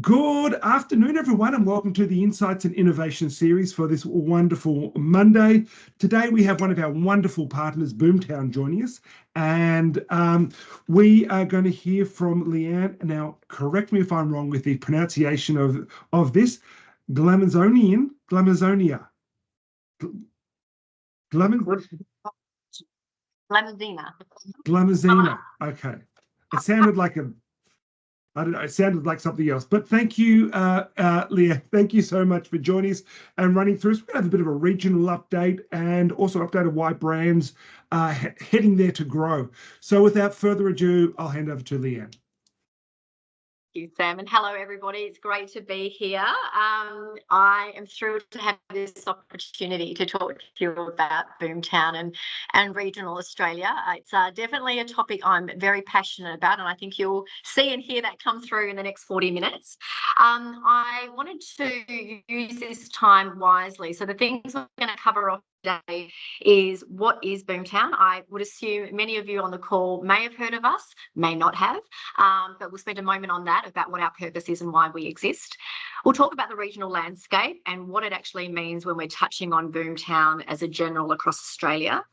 Good afternoon, everyone, and welcome to the Insights and Innovation series for this wonderful Monday. Today, we have one of our wonderful partners, Boomtown, joining us, and we are going to hear from Leanne. Now, correct me if I'm wrong with the pronunciation of this, Glamazonian, Glamazonia, Glamazina. Okay, it sounded like I don't know, it sounded like something else. But thank you, Leah. Thank you so much for joining us and running through us. We're going to have a bit of a regional update and also update of why brands are heading there to grow. So without further ado, I'll hand over to Leanne. Thank you, Sam, and hello everybody. It's great to be here. I am thrilled to have this opportunity to talk to you about Boomtown and regional Australia. It's definitely a topic I'm very passionate about, and I think you'll see and hear that come through in the next 40 minutes. I wanted to use this time wisely. So the things we're going to cover off today is what is Boomtown. I would assume many of you on the call may have heard of us, may not have, but we'll spend a moment on that, about what our purpose is and why we exist. We'll talk about the regional landscape and what it actually means when we're touching on Boomtown as a general across Australia.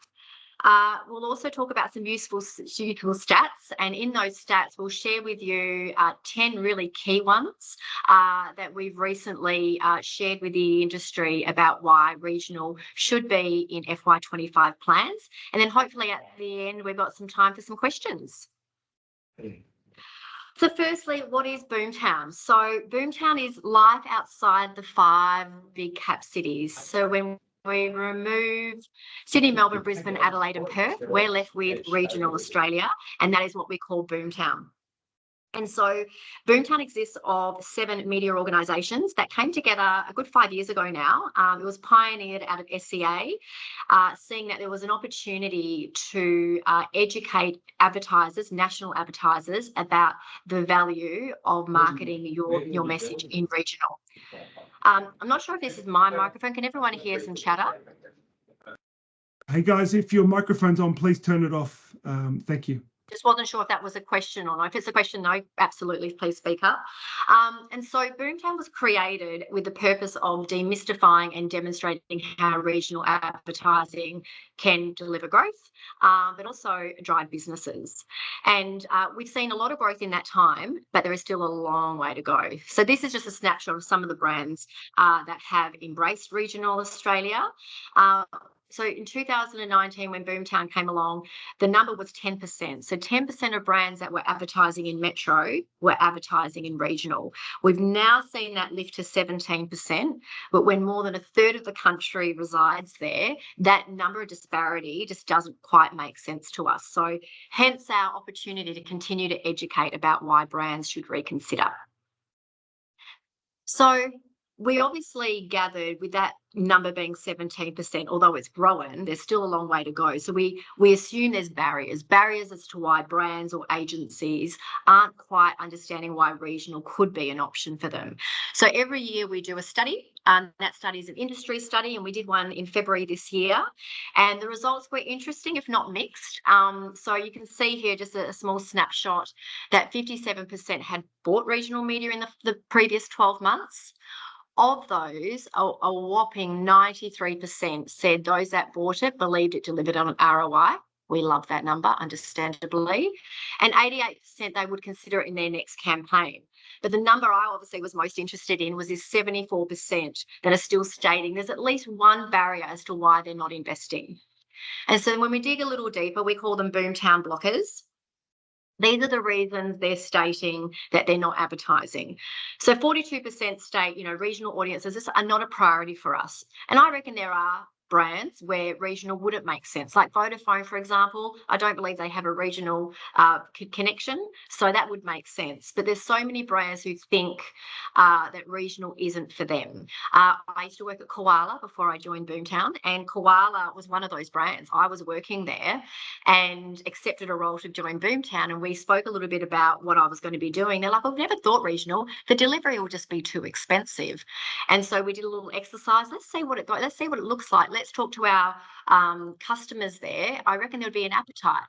We'll also talk about some useful stats, and in those stats we'll share with you 10 really key ones that we've recently shared with the industry about why regional should be in FY25 plans, and then hopefully at the end we've got some time for some questions. So firstly, what is Boomtown? So Boomtown is life outside the 5 big cap cities. So when we remove Sydney, Melbourne, Brisbane, Adelaide and Perth, we're left with regional Australia, and that is what we call Boomtown. And so Boomtown exists of 7 media organisations that came together a good 5 years ago now. It was pioneered out of SCA, seeing that there was an opportunity to educate advertisers, national advertisers, about the value of marketing your message in regional. I'm not sure if this is my microphone. Can everyone hear some chatter? Hey guys, if your microphone's on, please turn it off. Thank you. Just wasn't sure if that was a question or not. If it's a question, no, absolutely, please speak up. And so Boomtown was created with the purpose of demystifying and demonstrating how regional advertising can deliver growth, but also drive businesses. And we've seen a lot of growth in that time, but there is still a long way to go. So this is just a snapshot of some of the brands that have embraced regional Australia. So in 2019, when Boomtown came along, the number was 10%. So 10% of brands that were advertising in metro were advertising in regional. We've now seen that lift to 17%, but when more than a third of the country resides there, that number of disparity just doesn't quite make sense to us. So hence our opportunity to continue to educate about why brands should reconsider. So we obviously gathered with that number being 17%, although it's growing, there's still a long way to go. So we assume there's barriers as to why brands or agencies aren't quite understanding why regional could be an option for them. So every year we do a study, and that study is an industry study, and we did one in February this year, and the results were interesting, if not mixed. So you can see here just a small snapshot that 57% had bought regional media in the previous 12 months. Of those, a whopping 93% said those that bought it believed it delivered on an ROI. We love that number, understandably. And 88% they would consider it in their next campaign. But the number I obviously was most interested in was this 74% that are still stating there's at least one barrier as to why they're not investing. And so when we dig a little deeper, we call them Boomtown blockers. These are the reasons they're stating that they're not advertising. So 42% state, regional audiences are not a priority for us. And I reckon there are brands where regional wouldn't make sense. Like Vodafone, for example, I don't believe they have a regional connection, so that would make sense. But there's so many brands who think that regional isn't for them. I used to work at Koala before I joined Boomtown, and Koala was one of those brands. I was working there and accepted a role to join Boomtown, and we spoke a little bit about what I was going to be doing. They're like, I've never thought regional. The delivery will just be too expensive. And so we did a little exercise. Let's see what it looks like. Let's talk to our customers there. I reckon there would be an appetite.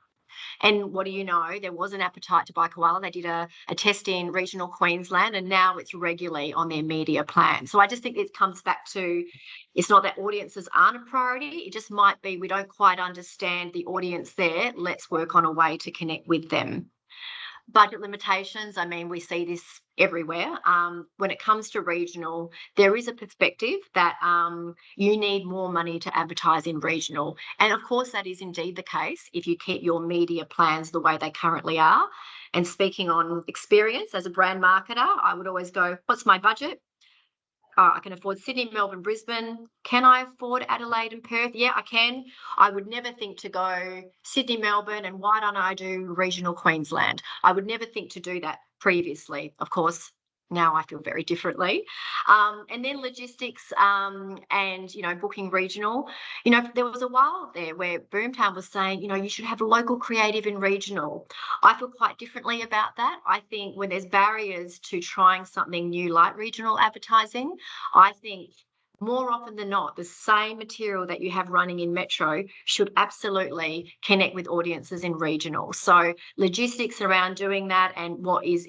And what do you know? There was an appetite to buy koala. They did a test in regional Queensland, and now it's regularly on their media plan. So I just think it comes back to, it's not that audiences aren't a priority. It just might be we don't quite understand the audience there. Let's work on a way to connect with them. Budget limitations, I mean, we see this everywhere. When it comes to regional, there is a perspective that you need more money to advertise in regional. And of course, that is indeed the case if you keep your media plans the way they currently are. And speaking on experience as a brand marketer, I would always go, what's my budget? I can afford Sydney, Melbourne, Brisbane. Can I afford Adelaide and Perth? Yeah, I can. I would never think to go Sydney, Melbourne, and why don't I do regional Queensland? I would never think to do that previously. Of course, now I feel very differently. And then logistics and, booking regional. There was a while there where Boomtown was saying, you should have local creative in regional. I feel quite differently about that. I think when there's barriers to trying something new like regional advertising, I think more often than not, the same material that you have running in metro should absolutely connect with audiences in regional. So logistics around doing that and what is,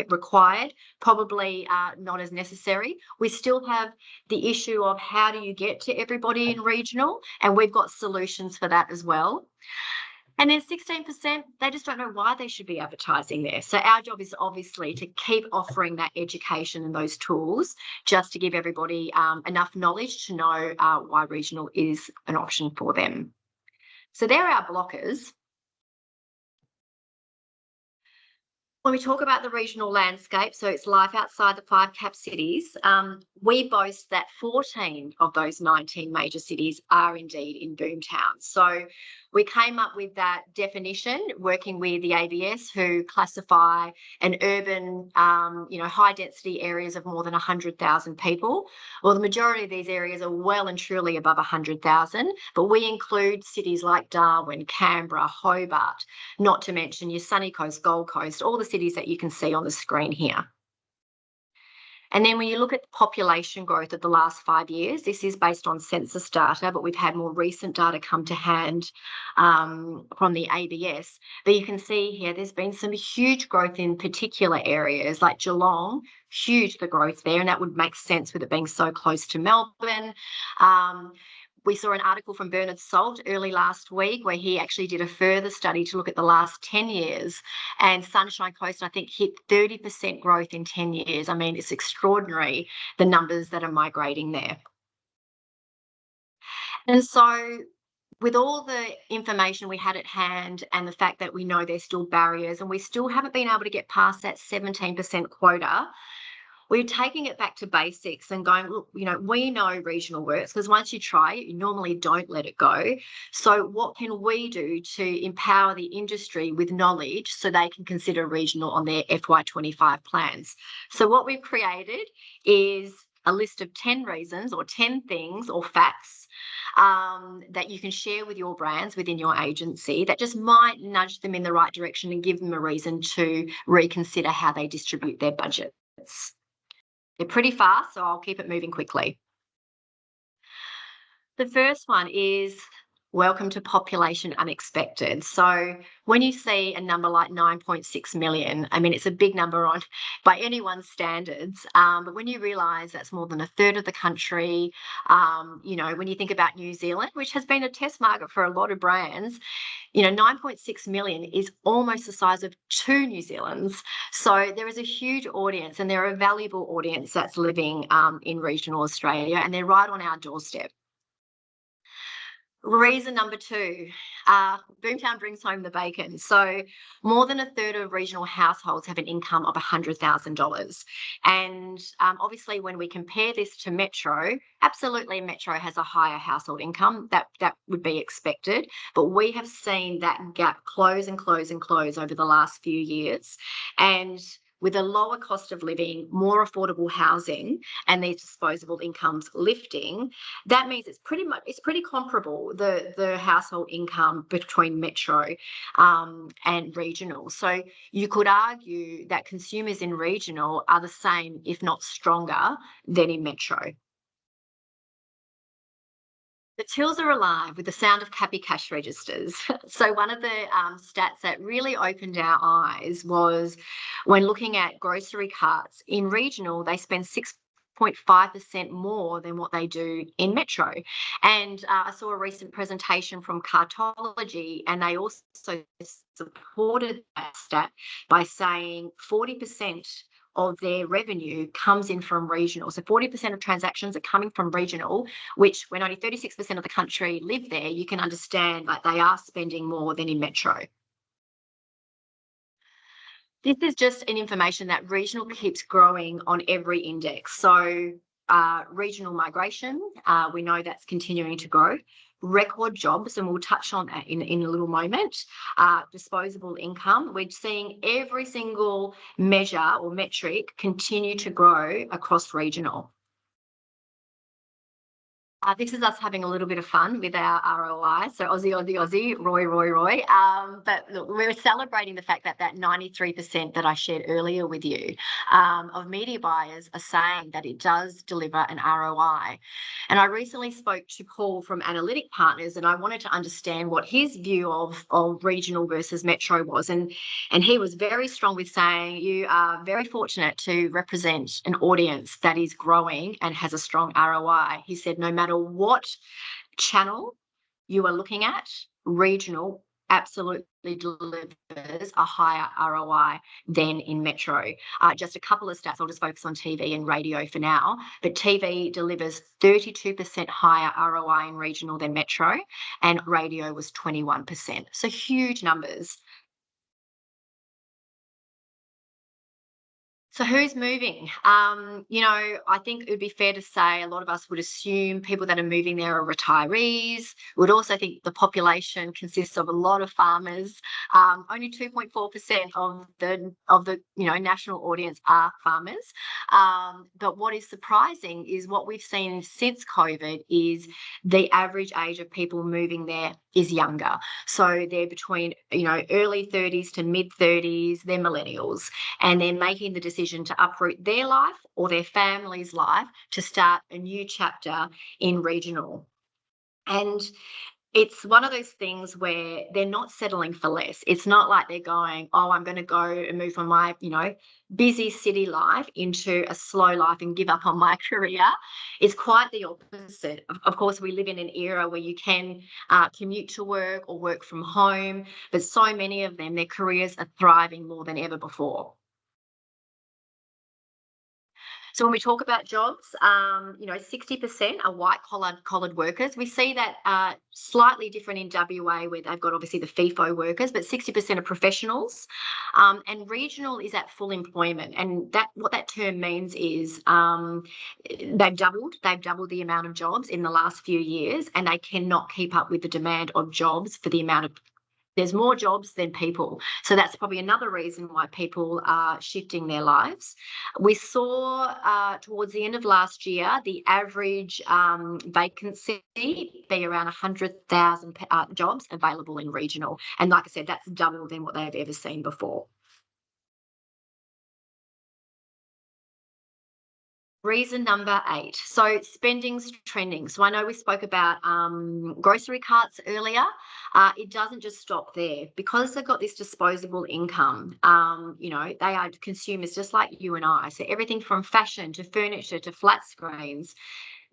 required, probably not as necessary. We still have the issue of how do you get to everybody in regional, and we've got solutions for that as well. And then 16%, they just don't know why they should be advertising there. So our job is obviously to keep offering that education and those tools just to give everybody enough knowledge to know why regional is an option for them. So they're our blockers. When we talk about the regional landscape, so it's life outside the 5 cap cities, we boast that 14 of those 19 major cities are indeed in Boomtown. So we came up with that definition working with the ABS, who classify an urban, high density areas of more than 100,000 people. Well, the majority of these areas are well and truly above 100,000, but we include cities like Darwin, Canberra, Hobart, not to mention your Sunny Coast, Gold Coast, all the cities that you can see on the screen here. And then when you look at the population growth of the last 5 years, this is based on census data, but we've had more recent data come to hand from the ABS. But you can see here there's been some huge growth in particular areas like Geelong, huge the growth there, and that would make sense with it being so close to Melbourne. We saw an article from Bernard Salt early last week where he actually did a further study to look at the last 10 years, and Sunshine Coast, I think, hit 30% growth in 10 years. I mean, it's extraordinary, the numbers that are migrating there. And so with all the information we had at hand and the fact that we know there's still barriers and we still haven't been able to get past that 17% quota, we're taking it back to basics and going, look, we know regional works because once you try it, you normally don't let it go. So what can we do to empower the industry with knowledge so they can consider regional on their FY25 plans? So what we've created is a list of 10 reasons or 10 things or facts that you can share with your brands within your agency that just might nudge them in the right direction and give them a reason to reconsider how they distribute their budgets. They're pretty fast, so I'll keep it moving quickly. The first one is welcome to population unexpected. So when you see a number like 9.6 million, I mean, it's a big number by anyone's standards, but when you realise that's more than a third of the country, when you think about New Zealand, which has been a test market for a lot of brands, 9.6 million is almost the size of 2 New Zealands. So there is a huge audience and they're a valuable audience that's living in regional Australia, and they're right on our doorstep. Reason number 2, Boomtown brings home the bacon. So more than a third of regional households have an income of $100,000. And obviously when we compare this to Metro, absolutely Metro has a higher household income. That would be expected. But we have seen that gap close and close and close over the last few years. And with a lower cost of living, more affordable housing, and these disposable incomes lifting, that means it's pretty comparable, the household income between metro and regional. So you could argue that consumers in regional are the same, if not stronger, than in metro. The tills are alive with the sound of Cappy cash registers. So one of the stats that really opened our eyes was when looking at grocery carts in regional, they spend 6.5% more than what they do in metro. And I saw a recent presentation from Cartology, and they also supported that stat by saying 40% of their revenue comes in from regional. So 40% of transactions are coming from regional, which when only 36% of the country live there, you can understand that they are spending more than in metro. This is just an information that regional keeps growing on every index. So regional migration, we know that's continuing to grow. Record jobs, and we'll touch on that in a little moment. Disposable income, we're seeing every single measure or metric continue to grow across regional. This is us having a little bit of fun with our ROI. So Aussie, Roy. But look, we're celebrating the fact that 93% that I shared earlier with you of media buyers are saying that it does deliver an ROI. And I recently spoke to Paul from Analytic Partners, and I wanted to understand what his view of regional versus metro was. And he was very strong with saying you are very fortunate to represent an audience that is growing and has a strong ROI. He said no matter what channel you are looking at, regional absolutely delivers a higher ROI than in metro. Just a couple of stats, I'll just focus on TV and radio for now, but TV delivers 32% higher ROI in regional than metro, and radio was 21%. So huge numbers. So who's moving? I think it would be fair to say a lot of us would assume people that are moving there are retirees. We would also think the population consists of a lot of farmers. Only 2.4% of the national audience are farmers. But what is surprising is what we've seen since COVID is the average age of people moving there is younger. So they're between early 30s to mid 30s. They're millennials, and they're making the decision to uproot their life or their family's life to start a new chapter in regional. And it's one of those things where they're not settling for less. It's not like they're going, oh, I'm going to go and move from my, busy city life into a slow life and give up on my career. It's quite the opposite. Of course, we live in an era where you can commute to work or work from home, but so many of them, their careers are thriving more than ever before. So when we talk about jobs, 60% are white-collared workers. We see that slightly different in WA, where they've got obviously the FIFO workers, but 60% are professionals. And regional is at full employment. And what that term means is they've doubled the amount of jobs in the last few years, and they cannot keep up with the demand of jobs for the amount of there's more jobs than people. So that's probably another reason why people are shifting their lives. We saw towards the end of last year, the average vacancy be around 100,000 jobs available in regional. And like I said, that's double than what they've ever seen before. Reason number 8. So spending's trending. So I know we spoke about grocery carts earlier. It doesn't just stop there. Because they've got this disposable income, they are consumers just like you and I. So everything from fashion to furniture to flat screens.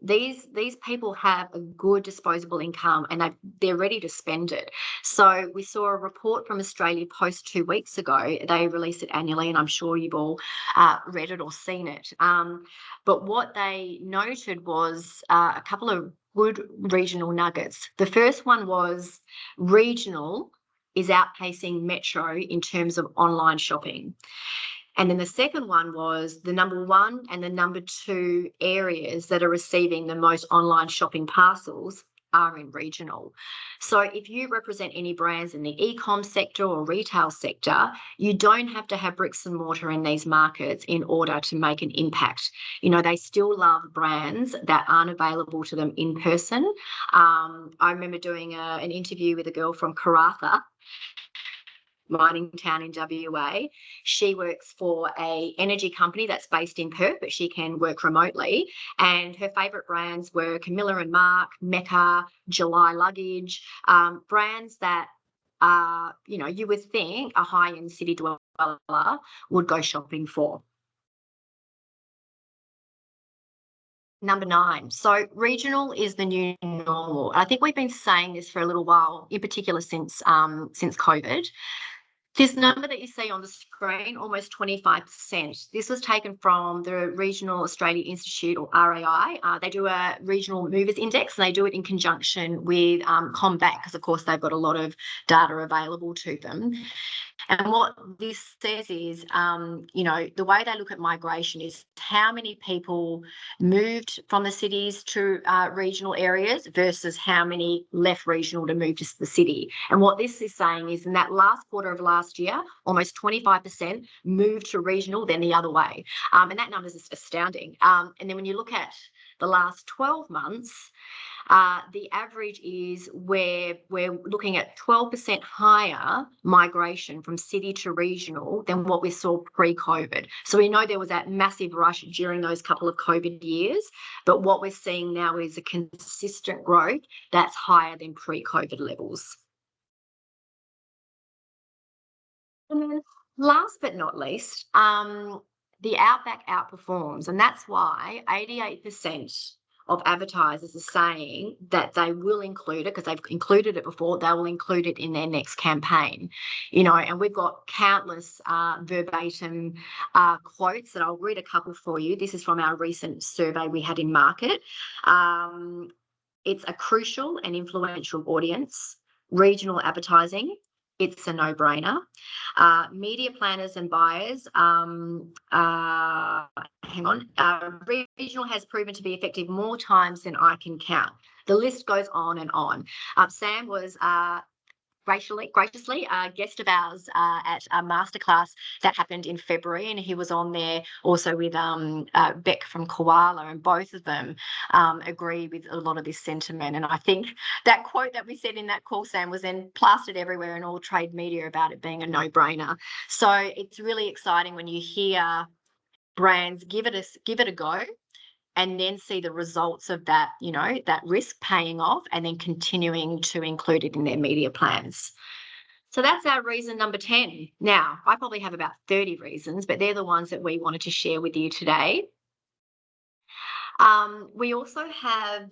These people have a good disposable income, and they're ready to spend it. So we saw a report from Australia Post 2 weeks ago. They release it annually, and I'm sure you've all read it or seen it. But what they noted was a couple of good regional nuggets. The first one was regional is outpacing metro in terms of online shopping. And then the second one was the number 1 and the number 2 areas that are receiving the most online shopping parcels are in regional. So if you represent any brands in the e-com sector or retail sector, you don't have to have bricks and mortar in these markets in order to make an impact. They still love brands that aren't available to them in person. I remember doing an interview with a girl from Karratha. mining town in WA. She works for a energy company that's based in Perth, but she can work remotely. And her favourite brands were Camilla and Mark, Mecca, July Luggage, brands that you would think a high-end city dweller would go shopping for. Number 9. So regional is the new normal. I think we've been saying this for a little while, in particular since COVID. This number that you see on the screen, almost 25%, this was taken from the Regional Australia Institute, or RAI. They do a regional movers index, and they do it in conjunction with Combat, because of course they've got a lot of data available to them. And what this says is, the way they look at migration is how many people moved from the cities to regional areas versus how many left regional to move to the city. And what this is saying is, in that last quarter of last year, almost 25% moved to regional, then the other way. And that number is astounding. And then when you look at the last 12 months, the average is where we're looking at 12% higher migration from city to regional than what we saw pre-COVID. So we know there was that massive rush during those couple of COVID years, but what we're seeing now is a consistent growth that's higher than pre-COVID levels. And then last but not least, the Outback outperforms, and that's why 88% of advertisers are saying that they will include it, because they've included it before, they will include it in their next campaign. And we've got countless verbatim quotes that I'll read a couple for you. This is from our recent survey we had in market. It's a crucial and influential audience. Regional advertising, it's a no-brainer. Media planners and buyers, regional has proven to be effective more times than I can count. The list goes on and on. Sam was graciously a guest of ours at a masterclass that happened in February, and he was on there also with Beck from Koala, and both of them agree with a lot of this sentiment. And I think that quote that we said in that call, Sam, was then plastered everywhere in all trade media about it being a no-brainer. So it's really exciting when you hear brands give it a go, and then see the results of that, that risk paying off, and then continuing to include it in their media plans. So that's our reason number 10. Now, I probably have about 30 reasons, but they're the ones that we wanted to share with you today. We also have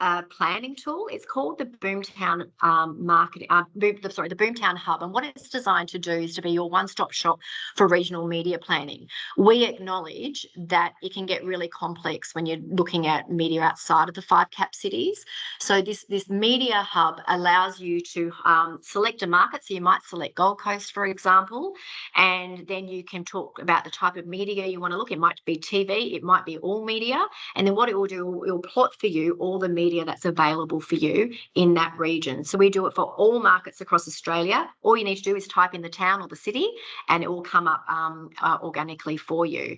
a planning tool. It's called the Boomtown the Boomtown Hub. And what it's designed to do is to be your one-stop shop for regional media planning. We acknowledge that it can get really complex when you're looking at media outside of the 5 cap cities. So this media hub allows you to select a market. So you might select Gold Coast, for example, and then you can talk about the type of media you want to look. It might be TV, it might be all media, and then what it will do, it will plot for you all the media that's available for you in that region. So we do it for all markets across Australia. All you need to do is type in the town or the city, and it will come up organically for you.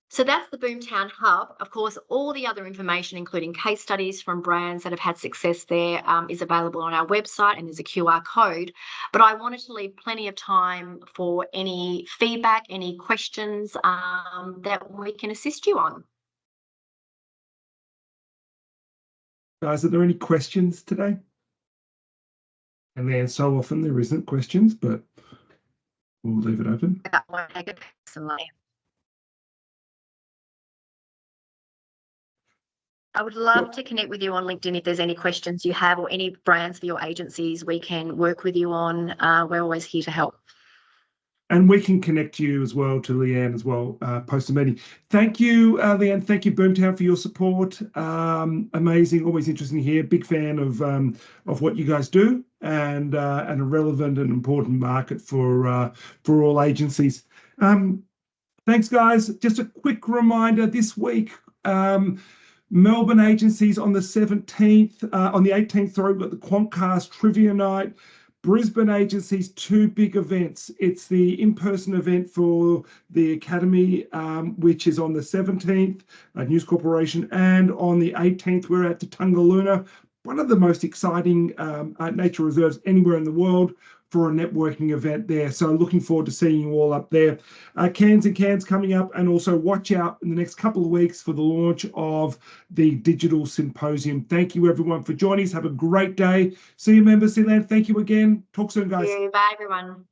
So that's the Boomtown Hub. Of course, all the other information, including case studies from brands that have had success there, is available on our website, and there's a QR code. But I wanted to leave plenty of time for any feedback, any questions that we can assist you on. Guys, are there any questions today? And then so often there isn't questions, but we'll leave it open. That won't take it personally. I would love to connect with you on LinkedIn if there's any questions you have, or any brands for your agencies we can work with you on. We're always here to help. And we can connect you as well to Leanne as well, post the meeting. Thank you, Leanne. Thank you, Boomtown, for your support. Amazing, always interesting to hear. Big fan of what you guys do, and a relevant and important market for all agencies. Thanks, guys. Just a quick reminder this week. Melbourne agencies on the 17th, on the 18th, sorry, we've got the Quantcast Trivia Night. Brisbane agencies, 2 big events. It's the in-person event for the Academy, which is on the 17th, News Corporation, and on the 18th, we're at the Tungaluna, one of the most exciting nature reserves anywhere in the world, for a networking event there. So looking forward to seeing you all up there. Cans and Cans coming up, and also watch out in the next couple of weeks for the launch of the digital symposium. Thank you everyone for joining us. Have a great day. See you, members. Sealand. Thank you again. Talk soon, guys. Bye, everyone.